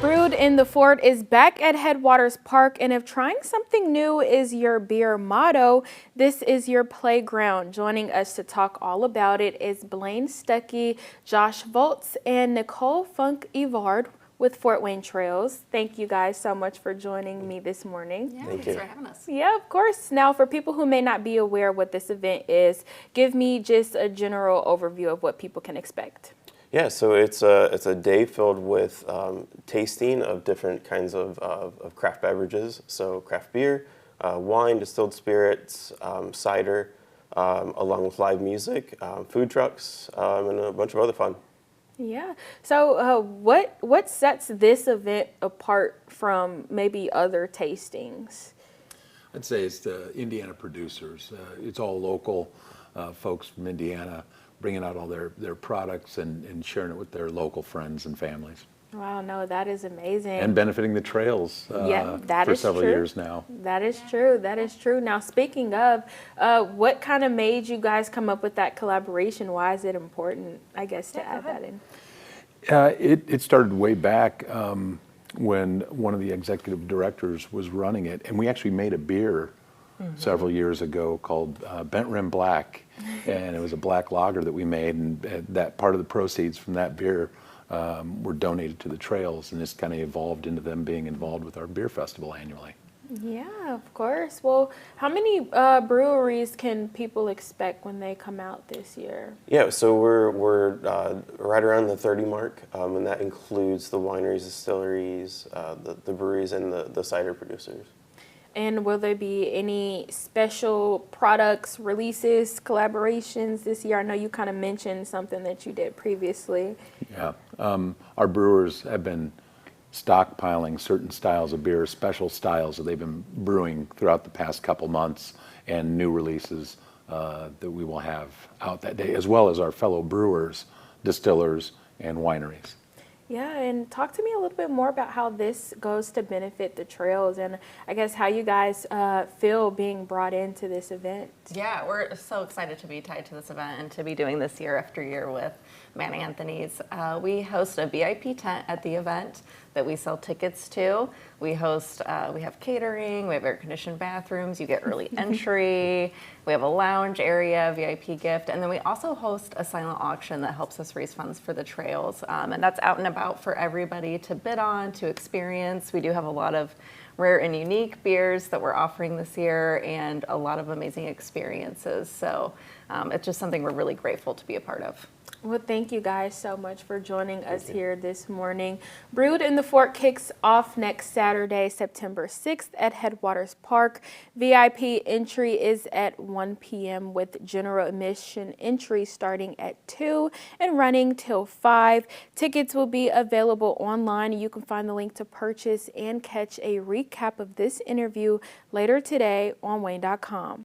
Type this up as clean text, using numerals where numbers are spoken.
Brewed in the Fort is back at Headwaters Park, and if trying something new is your beer motto, this is your playground. Joining us to talk all about it is Blaine Stuckey, Josh Voltz, and Nicole Funk-Evard with Fort Wayne Trails. Thank you guys so much for joining me this morning. Yeah, Thank thanks you. for having us. Yeah, of course. Now, for people who may not be aware what this event is, give me just a general overview of what people can expect. Yeah, so it's a day filled with tasting of different kinds of craft beverages. So craft beer, wine, distilled spirits, cider, along with live music, food trucks, and a bunch of other fun. Yeah. So what sets this event apart from maybe other tastings? I'd say it's the Indiana producers. It's all local folks from Indiana bringing out all their products and sharing it with their local friends and families. Wow, no, that is amazing. And benefiting the trails Yeah, that for is several true. years now. That is true. That is true. Now, speaking of, what kind of made you guys come up with that collaboration? Why is it important, I guess, to add that in? It started way back when one of the executive directors was running it, and we actually made a beer several years ago called Bent Rim Black, and it was a black lager that we made, and that part of the proceeds from that beer were donated to the trails, and this kind of evolved into them being involved with our beer festival annually. Yeah, of course. Well, how many breweries can people expect when they come out this year? Yeah, so we're right around the 30 mark, and that includes the wineries, distilleries, the breweries, and the cider producers. And will there be any special products, releases, collaborations this year? I know you kind of mentioned something that you did previously. Yeah, our brewers have been stockpiling certain styles of beer, special styles that they've been brewing throughout the past couple months, and new releases that we will have out that day, as well as our fellow brewers, distillers, and wineries. Yeah, and talk to me a little bit more about how this goes to benefit the trails, and I guess how you guys feel being brought into this event. Yeah, we're so excited to be tied to this event and to be doing this year after year with Matt Anthony's. We host a VIP tent at the event that we sell tickets to. We have catering, we have air-conditioned bathrooms, you get early entry, we have a lounge area, VIP gift, and then we also host a silent auction that helps us raise funds for the trails. And that's out and about for everybody to bid on, to experience. We do have a lot of rare and unique beers that we're offering this year and a lot of amazing experiences. So it's just something we're really grateful to be a part of. Well, thank you guys so much for joining us here this morning. Brewed in the Fort kicks off next Saturday, September 6th at Headwaters Park. VIP entry is at 1 p.m. with general admission entry starting at 2 and running till 5. Tickets will be available online. You can find the link to purchase and catch a recap of this interview later today on Wayne.com.